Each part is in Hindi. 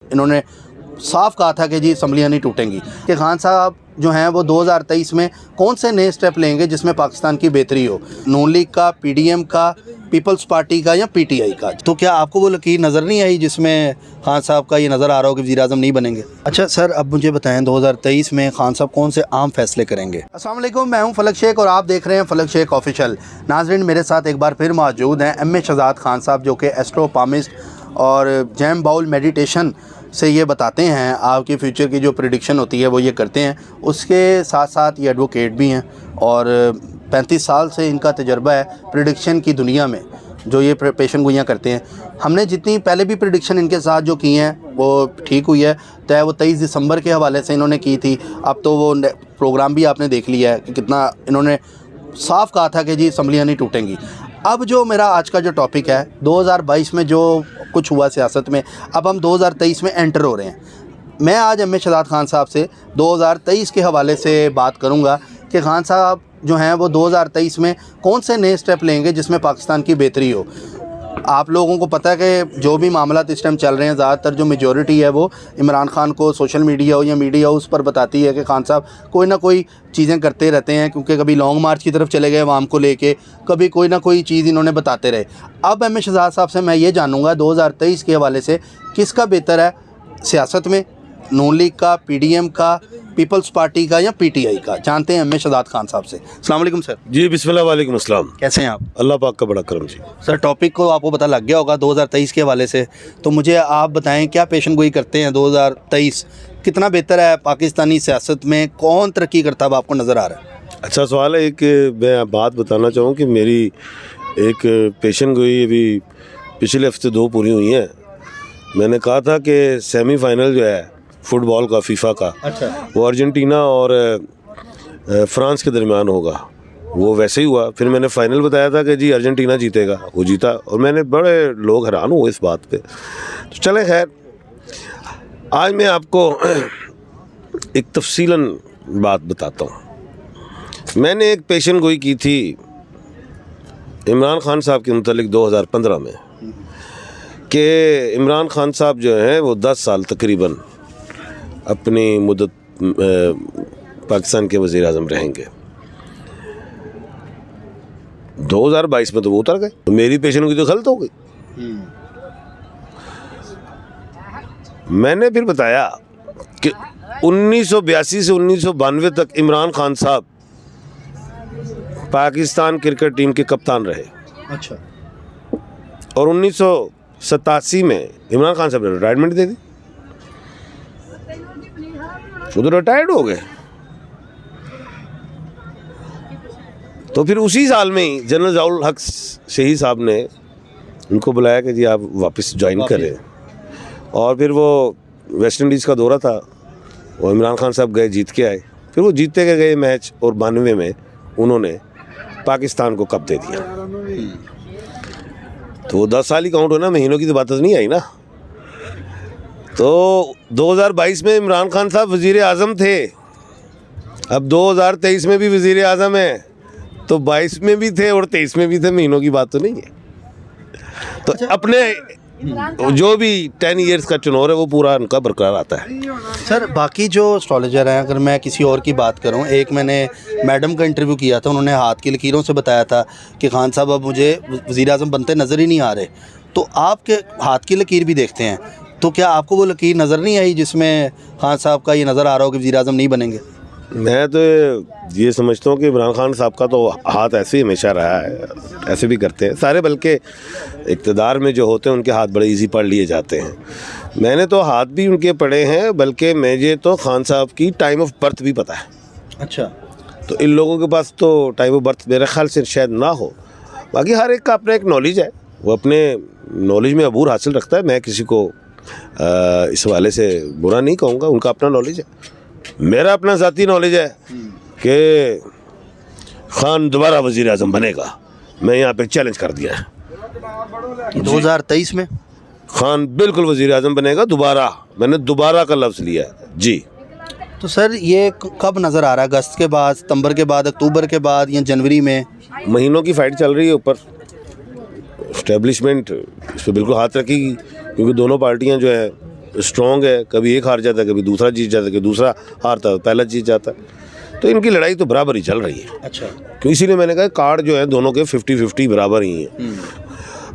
इन्होंने साफ कहा था कि जी असम्बलियाँ नहीं टूटेंगी, कि खान साहब जो हैं वो 2023 में कौन से नए स्टेप लेंगे जिसमें पाकिस्तान की बेहतरी हो, नून लीग का, पीडीएम का, पीपल्स पार्टी का या पीटीआई का। तो क्या आपको वो लकीर नज़र नहीं आई जिसमें खान साहब का ये नज़र आ रहा हो कि वज़ीर आज़म नहीं बनेंगे? अच्छा सर, अब मुझे बताएं 2023 में खान साहब कौन से आम फैसले करेंगे? अस्सलाम वालेकुम, मैं हूं फलक शेख और आप देख रहे हैं फलक शेख ऑफिशियल। नाज़रीन, मेरे साथ एक बार फिर मौजूद हैं एम ए शहजाद खान साहब, जो कि एस्ट्रोपामिस्ट और जैम बाउल मेडिटेशन से ये बताते हैं, आपकी फ्यूचर की जो प्रेडिक्शन होती है वो ये करते हैं। उसके साथ साथ ये एडवोकेट भी हैं और 35 साल से इनका तजर्बा है प्रेडिक्शन की दुनिया में, जो ये पेशन गोइयाँ करते हैं। हमने जितनी पहले भी प्रेडिक्शन इनके साथ जो की हैं वो ठीक हुई है, चाहे वो 23 दिसंबर के हवाले से इन्होंने की थी। अब तो वो प्रोग्राम भी आपने देख लिया है कि कितना इन्होंने साफ कहा था कि जी असम्बलियाँ नहीं टूटेंगी। अब जो मेरा आज का जो टॉपिक है, 2022 में जो कुछ हुआ सियासत में, अब हम 2023 में एंटर हो रहे हैं। मैं आज एम ए शहजाद खान साहब से 2023 के हवाले से बात करूंगा कि खान साहब जो हैं वो 2023 में कौन से नए स्टेप लेंगे जिसमें पाकिस्तान की बेहतरी हो। आप लोगों को पता है कि जो भी मामला इस टाइम चल रहे हैं, ज़्यादातर जो मेजॉरिटी है वो इमरान खान को सोशल मीडिया हो या मीडिया हो उस पर बताती है कि खान साहब कोई ना कोई चीज़ें करते रहते हैं, क्योंकि कभी लॉन्ग मार्च की तरफ चले गए अवाम को लेके, कभी कोई ना कोई चीज़ इन्होंने बताते रहे। अब एम ए शहजाद साहब से मैं ये जानूँगा 2023 के हवाले से किसका बेहतर है सियासत में, नून लीग का, पीडीएम का, पीपल्स पार्टी का या पीटीआई का। जानते हैं एम ए शहजाद खान साहब से। अस्सलाम वालेकुम सर। जी बिस्मिल्लाह, वालेकुम अस्सलाम। कैसे हैं आप? अल्लाह पाक का बड़ा करम जी। सर, टॉपिक को आपको पता लग गया होगा 2023 के हवाले से, तो मुझे आप बताएं क्या पेशन गोई करते हैं 2023 कितना बेहतर है पाकिस्तानी सियासत में, कौन तरक्की करता हुआ आपको नज़र आ रहा है? अच्छा सवाल है। एक मैं बात बताना चाहूँ कि मेरी एक पेशन गोई अभी पिछले हफ्ते 2 पूरी हुई हैं। मैंने कहा था कि सेमीफाइनल जो है फुटबॉल का, फीफा का, अच्छा, वो अर्जेंटीना और फ्रांस के दरमियान होगा। वो वैसे ही हुआ। फिर मैंने फाइनल बताया था कि जी अर्जेंटीना जीतेगा, वो जीता। और मैंने बड़े लोग हैरान हुए इस बात पे। तो चले खैर, आज मैं आपको एक तफसीलन बात बताता हूँ। मैंने एक पेशन गोई की थी इमरान खान साहब के मुतालिक 2015 में कि इमरान खान साहब जो हैं वो 10 साल तकरीबन अपनी मुद्दत पाकिस्तान के वज़ीर आज़म रहेंगे। 2022 में तो वो उतर गए, तो मेरी पेशन गोई तो गलत हो गई। मैंने फिर बताया कि 1982 से 1992 तक इमरान खान साहब पाकिस्तान क्रिकेट टीम के कप्तान रहे। अच्छा। और 1987 में इमरान खान साहब ने रिटायरमेंट दे दी, वो तो रिटायर्ड हो गए। तो फिर उसी साल में ही जनरल ज़ियाउल हक शहीद साहब ने उनको बुलाया कि जी आप वापस ज्वाइन करें। और फिर वो वेस्ट इंडीज़ का दौरा था, वो इमरान खान साहब गए, जीत के आए। फिर वो जीतते गए मैच और 92 में उन्होंने पाकिस्तान को कप दे दिया। तो वो 10 साल ही काउंट हो ना, महीनों की तो बात नहीं आई ना। तो 2022 में इमरान खान साहब वज़ीर आज़म थे, अब 2023 में भी वज़ीर आज़म है, तो 22 में भी थे और 23 में भी थे, महीनों की बात तो नहीं है। तो अच्छा, अपने जो भी 10 ईयर्स का चुनाव है वो पूरा उनका बरकरार आता है। सर, बाकी जो एस्ट्रोलॉजर हैं, अगर मैं किसी और की बात करूं, एक मैंने मैडम का इंटरव्यू किया था, उन्होंने हाथ की लकीरों से बताया था कि खान साहब अब मुझे वज़ीर आज़म बनते नज़र ही नहीं आ रहे। तो आपके हाथ की लकीर भी देखते हैं, तो क्या आपको वो लकीर नज़र नहीं आई जिसमें खान साहब का ये नज़र आ रहा हो कि वज़ीर आज़म नहीं बनेंगे? मैं तो ये समझता हूँ कि इमरान खान साहब का तो हाथ ऐसे ही हमेशा रहा है, ऐसे भी करते हैं सारे, बल्कि इक़्तिदार में जो होते हैं उनके हाथ बड़े इजी पढ़ लिए जाते हैं। मैंने तो हाथ भी उनके पढ़े हैं, बल्कि मुझे तो खान साहब की टाइम ऑफ बर्थ भी पता है। अच्छा। तो इन लोगों के पास तो टाइम ऑफ बर्थ मेरे ख्याल से शायद ना हो। बाकी हर एक का अपना एक नॉलेज है, वो अपने नॉलेज में अबूर हासिल रखता है। मैं किसी को इस हवाले से बुरा नहीं कहूँगा, उनका अपना नॉलेज है। मेरा अपना ज़ाती नॉलेज है कि खान दोबारा वज़ीर आज़म बनेगा। मैं यहाँ पे चैलेंज कर दिया है 2023 में खान बिल्कुल वज़ीर आज़म बनेगा दोबारा। मैंने दोबारा का लफ्ज़ लिया है जी। तो सर, ये कब नज़र आ रहा है? अगस्त के बाद, सितंबर के बाद, अक्टूबर के बाद या जनवरी में? महीनों की फ़ाइट चल रही है ऊपर। इस्टेब्लिशमेंट इस पर बिल्कुल हाथ रखेगी, क्योंकि दोनों पार्टियां जो है स्ट्रॉन्ग है, कभी एक हार जाता है, कभी दूसरा जीत जाता है, कभी दूसरा हारता है पहला जीत जाता है। तो इनकी लड़ाई तो बराबर ही चल रही है। अच्छा, क्यों, इसीलिए मैंने कहा कार्ड जो है दोनों के 50-50 बराबर ही हैं।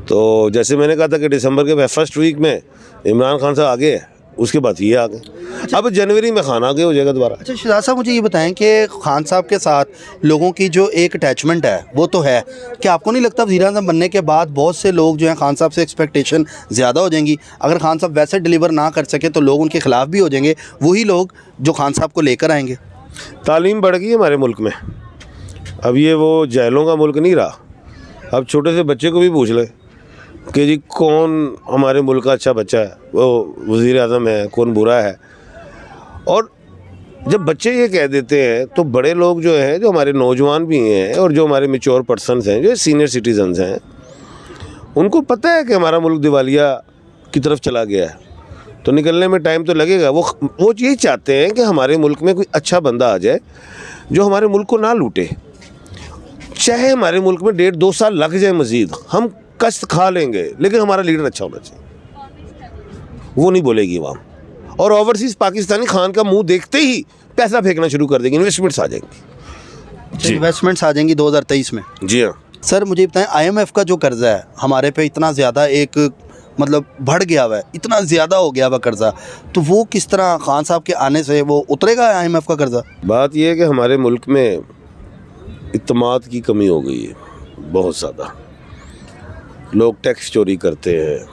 तो जैसे मैंने कहा था कि दिसंबर के फर्स्ट वीक में इमरान खान साहब आगे है, उसके बाद ये आ गए। अब जनवरी में खान आगे हो जाएगा दोबारा। अच्छा शहजाद साहब, मुझे ये बताएं कि खान साहब के साथ लोगों की जो एक अटैचमेंट है वो तो है, कि आपको नहीं लगता वज़ीर-ए-आज़म बनने के बाद बहुत से लोग जो हैं खान साहब से एक्सपेक्टेशन ज़्यादा हो जाएंगी? अगर खान साहब वैसे डिलीवर ना कर सके तो लोग उनके ख़िलाफ़ भी हो जाएंगे, वही लोग जो खान साहब को लेकर आएंगे। तालीम बढ़ गई है हमारे मुल्क में, अब ये वो जहलों का मुल्क नहीं रहा। अब छोटे से बच्चे को भी पूछ ले कि जी कौन हमारे मुल्क का अच्छा बच्चा है, वो वज़ीर आज़म है, कौन बुरा है। और जब बच्चे ये कह देते हैं तो बड़े लोग जो हैं, जो हमारे नौजवान भी हैं और जो हमारे मैच्योर पर्सनस हैं, जो सीनियर सिटीजन्स हैं, उनको पता है कि हमारा मुल्क दिवालिया की तरफ चला गया है, तो निकलने में टाइम तो लगेगा। वो यही चाहते हैं कि हमारे मुल्क में कोई अच्छा बंदा आ जाए जो हमारे मुल्क को ना लूटे, चाहे हमारे मुल्क में 1.5-2 साल लग जाए मज़ीद, हम कष्ट खा लेंगे, लेकिन हमारा लीडर अच्छा होना चाहिए। वो नहीं बोलेगी वहाँ। और ओवरसीज़ पाकिस्तानी खान का मुंह देखते ही पैसा फेंकना शुरू कर देंगे, इन्वेस्टमेंट्स आ जाएंगी। इन्वेस्टमेंट्स आ जाएंगी 2023 में। जी हाँ सर, मुझे बताएं, IMF का जो कर्जा है हमारे पे इतना ज़्यादा एक मतलब बढ़ गया हुआ है, इतना ज़्यादा हो गया हुआ कर्जा, तो वो किस तरह खान साहब के आने से वो उतरेगा IMF का कर्जा? बात यह है कि हमारे मुल्क में इत्मीनान की कमी हो गई है बहुत ज़्यादा। लोग टैक्स चोरी करते हैं,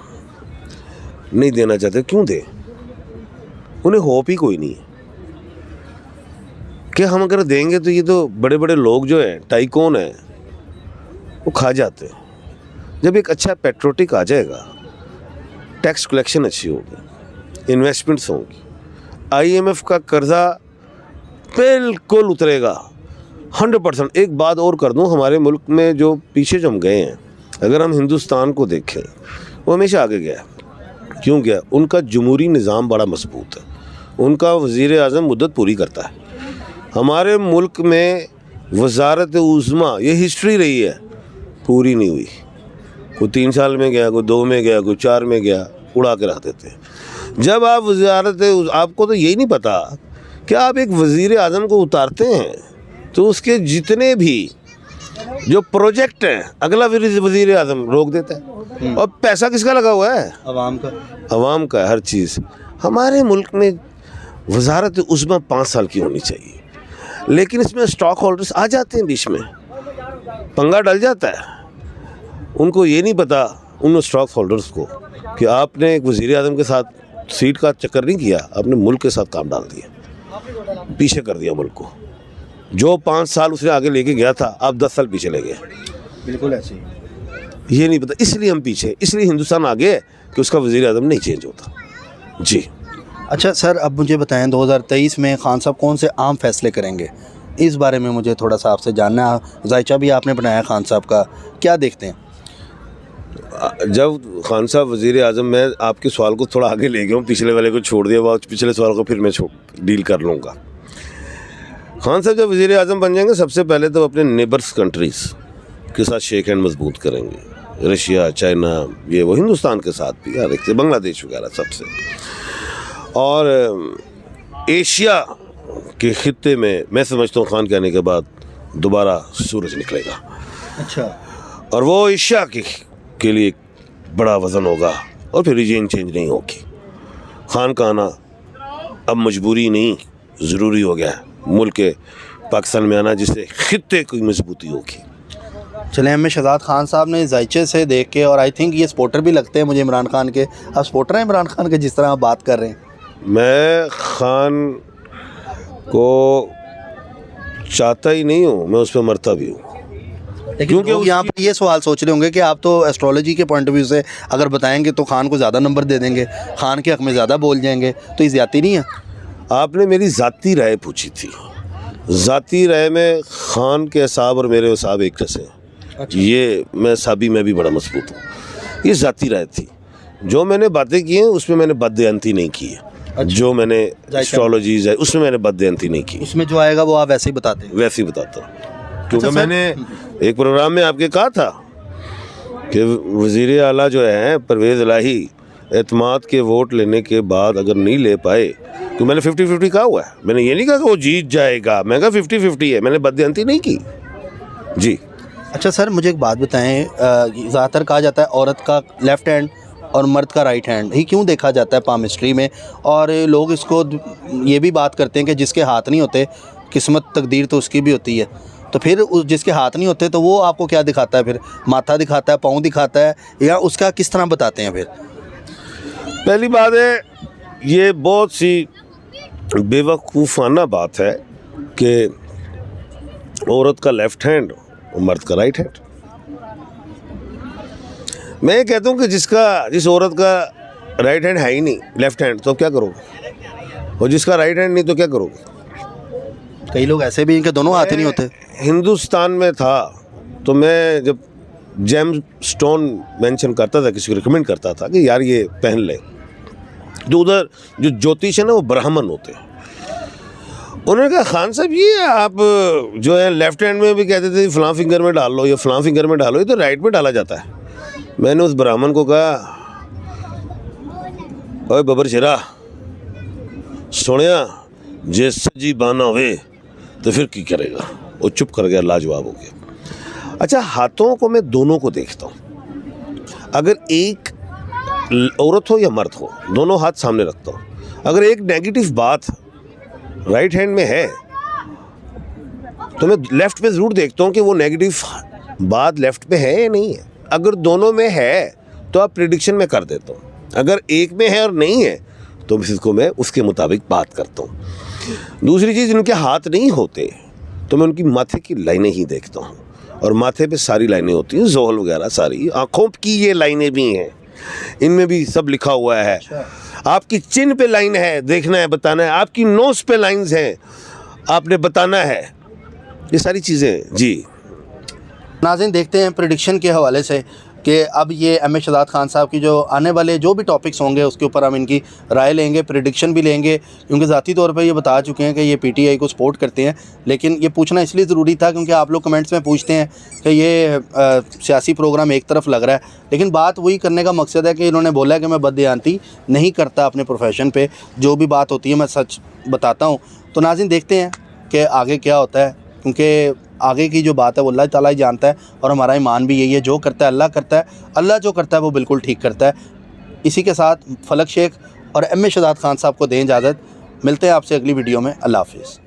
नहीं देना चाहते। क्यों दें? उन्हें होप ही कोई नहीं है कि हम अगर देंगे तो ये तो बड़े बड़े लोग जो हैं, टाइकून हैं, वो खा जाते हैं। जब एक अच्छा पेट्रोटिक आ जाएगा, टैक्स कलेक्शन अच्छी होगी, इन्वेस्टमेंट्स होंगी, IMF का कर्जा बिल्कुल उतरेगा 100%। एक बात और कर दूं, हमारे मुल्क में जो पीछे जो हम गए हैं, अगर हम हिंदुस्तान को देखें, वो हमेशा आगे गया। क्यों गया? उनका जमहूरी निज़ाम बड़ा मजबूत है, उनका वज़ीर-ए-आज़म मुद्दत पूरी करता है। हमारे मुल्क में वज़ारत उज़्मा, ये हिस्ट्री रही है, पूरी नहीं हुई। कोई 3 साल में गया, कोई 2 में गया, कोई 4 में गया, उड़ा के रख देते हैं। जब आप वज़ारत, आपको तो यही नहीं पता कि आप एक वज़ीर-ए-आज़म को उतारते हैं तो उसके जितने भी जो प्रोजेक्ट हैं, अगला वज़ीर-ए-आज़म रोक देता है। और पैसा किसका लगा हुआ है? अवाम का हर चीज़। हमारे मुल्क में वज़ारत उज़्मा 5 साल की होनी चाहिए, लेकिन इसमें स्टॉक होल्डर्स आ जाते हैं, बीच में पंगा डल जाता है। उनको ये नहीं पता, उन स्टॉक होल्डर्स को, कि आपने एक वज़ीर-ए-आज़म के साथ सीट का चक्कर नहीं किया, आपने मुल्क के साथ काम डाल दिया, पीछे कर दिया मुल्क को। जो 5 साल उसने आगे लेके गया था, आप 10 साल पीछे ले गए। बिल्कुल ऐसे ही। ये नहीं पता, इसलिए हम पीछे, इसलिए हिंदुस्तान आगे है कि उसका वज़ीर-ए-आज़म नहीं चेंज होता। जी अच्छा सर, अब मुझे बताएं 2023 में खान साहब कौन से आम फैसले करेंगे, इस बारे में मुझे थोड़ा सा आपसे जानना है। जायचा भी आपने बनाया खान साहब का, क्या देखते हैं? जब खान साहब वज़ीर-ए-आज़म, मैं आपके सवाल को थोड़ा आगे ले गया हूँ, पिछले वाले को छोड़ दिया, वो पिछले सवाल को फिर मैं डील कर लूँगा। खान साहब जब वज़ीर-ए-आज़म बन जाएंगे, सबसे पहले तो अपने नेबर्स कंट्रीज़ के साथ शेक हैंड मजबूत करेंगे। रशिया, चाइना, ये वो, हिंदुस्तान के साथ भी, हर एक से, बांग्लादेश वगैरह सबसे। और एशिया के खित्ते में मैं समझता हूँ खान के आने के बाद दोबारा सूरज निकलेगा। अच्छा। और वो एशिया के लिए बड़ा वज़न होगा, और फिर रीजन चेंज नहीं होगी। खान का आना अब मजबूरी नहीं, ज़रूरी हो गया है मुल्क के पाकिस्तान में आना, जिससे खित्ते की मजबूती होगी। चले, हमें शहजाद खान साहब ने जायचे से देख के, और आई थिंक ये सपोर्टर भी लगते हैं मुझे इमरान खान के। आप सपोर्टर हैं इमरान खान के, जिस तरह आप बात कर रहे हैं? मैं खान को चाहता ही नहीं हूँ, मैं उस पर मरता भी हूँ। क्योंकि यहाँ पर ये सवाल सोच रहे होंगे कि आप तो एस्ट्रोलॉजी के पॉइंट ऑफ व्यू से अगर बताएंगे तो खान को ज़्यादा नंबर दे देंगे, खान के हक़ में ज़्यादा बोल जाएंगे, तो ये ज़्यादती नहीं है? आपने मेरी ज़ाती राय पूछी थी। ज़ाती राय में खान के हिसाब और मेरे हिसाब एक जैसे हैं। अच्छा। ये मैं साबी में भी बड़ा मजबूत हूँ। ये ज़ाती राय थी। जो मैंने बातें की हैं उसमें मैंने बददयांती नहीं की है। अच्छा। जो मैंने एस्ट्रोलॉजीज है उसमें मैंने बददयांती नहीं की। उसमें जो आएगा वो आप वैसे ही बताते हैं? वैसे ही बताता हूँ, क्योंकि मैंने एक प्रोग्राम में आपके कहा था कि वज़ीर आला जो है परवेज़ इलाही एतमाद के वोट लेने के बाद अगर नहीं ले पाए, तो मैंने 50-50 कहा हुआ है, मैंने ये नहीं कहा कि वो जीत जाएगा, मैं कहा 50-50 है, मैंने बददियांती नहीं की जी। अच्छा सर, मुझे एक बात बताएं, ज़्यादातर कहा जाता है औरत का लेफ़्ट हैंड और मर्द का राइट हैंड ही क्यों देखा जाता है पामिस्ट्री में, और लोग इसको ये भी बात करते हैं कि जिसके हाथ नहीं होते किस्मत तकदीर तो उसकी भी होती है, तो फिर जिसके हाथ नहीं होते तो वो आपको क्या दिखाता है, फिर माथा दिखाता है, पाँव दिखाता है, या उसका किस तरह बताते हैं फिर? पहली बात है, ये बहुत सी बेवकूफ़ाना बात है कि औरत का लेफ़्ट हैंड और मर्द का राइट हैंड। मैं ये कहता हूँ कि जिस औरत का राइट हैंड है ही नहीं, लेफ़्ट हैंड, तो क्या करोगे, और जिसका राइट हैंड नहीं तो क्या करोगे? कई लोग ऐसे भी हैं कि दोनों हाथ ही नहीं होते। हिंदुस्तान में था तो मैं जब जेम स्टोन मेंशन करता था, किसी को रिकमेंड करता था कि यार ये पहन ले, जो उधर जो ज्योतिष है ना वो ब्राह्मण होते हैं, उन्होंने कहा खान साहब ये आप जो है लेफ्ट हैंड में भी कहते थे फलां फिंगर में डाल लो या फलां फिंगर में डालो, ये तो राइट में डाला जाता है। मैंने उस ब्राह्मण को कहा, ओए बबर शेरा सुनिया, जे सजी बाना हुए तो फिर की करेगा। वो चुप कर गया, लाजवाब हो गया। अच्छा, हाथों को मैं दोनों को देखता हूँ, अगर एक औरत हो या मर्द हो, दोनों हाथ सामने रखता हूँ। अगर एक नेगेटिव बात राइट हैंड में है तो मैं लेफ्ट पे ज़रूर देखता हूँ कि वो नेगेटिव बात लेफ्ट पे है या नहीं है। अगर दोनों में है तो आप प्रिडिक्शन में कर देता हूँ, अगर एक में है और नहीं है तो इसको मैं उसके मुताबिक बात करता हूँ। दूसरी चीज़, इनके हाथ नहीं होते तो मैं उनकी माथे की लाइनें ही देखता हूँ, और माथे पे सारी लाइनें होती हैं, जोहल वगैरह सारी, आँखों की ये लाइनें भी हैं, इनमें भी सब लिखा हुआ है। आपकी चिन पे लाइन है, देखना है, बताना है, आपकी नोज पे लाइंस हैं, आपने बताना है, ये सारी चीज़ें जी। नाज़रीन, देखते हैं प्रेडिक्शन के हवाले से कि अब ये एम ए शहजाद खान साहब की जो आने वाले जो भी टॉपिक्स होंगे उसके ऊपर हम इनकी राय लेंगे, प्रेडिक्शन भी लेंगे, क्योंकि ज़ाती तौर पे ये बता चुके हैं कि ये पीटीआई को सपोर्ट करते हैं। लेकिन ये पूछना इसलिए ज़रूरी था क्योंकि आप लोग कमेंट्स में पूछते हैं कि ये सियासी प्रोग्राम एक तरफ लग रहा है, लेकिन बात वही करने का मकसद है कि इन्होंने बोला है कि मैं बददियांती नहीं करता अपने प्रोफेशन पर, जो भी बात होती है मैं सच बताता हूँ। तो नाज़रीन, देखते हैं कि आगे क्या होता है, क्योंकि आगे की जो बात है वो अल्लाह ताला ही जानता है, और हमारा ईमान भी यही है, जो करता है अल्लाह करता है, अल्लाह जो करता है वो बिल्कुल ठीक करता है। इसी के साथ फलक शेख और एम ए शहजाद खान साहब को दें इजाज़त, मिलते हैं आपसे अगली वीडियो में। अल्लाह हाफ़िज़।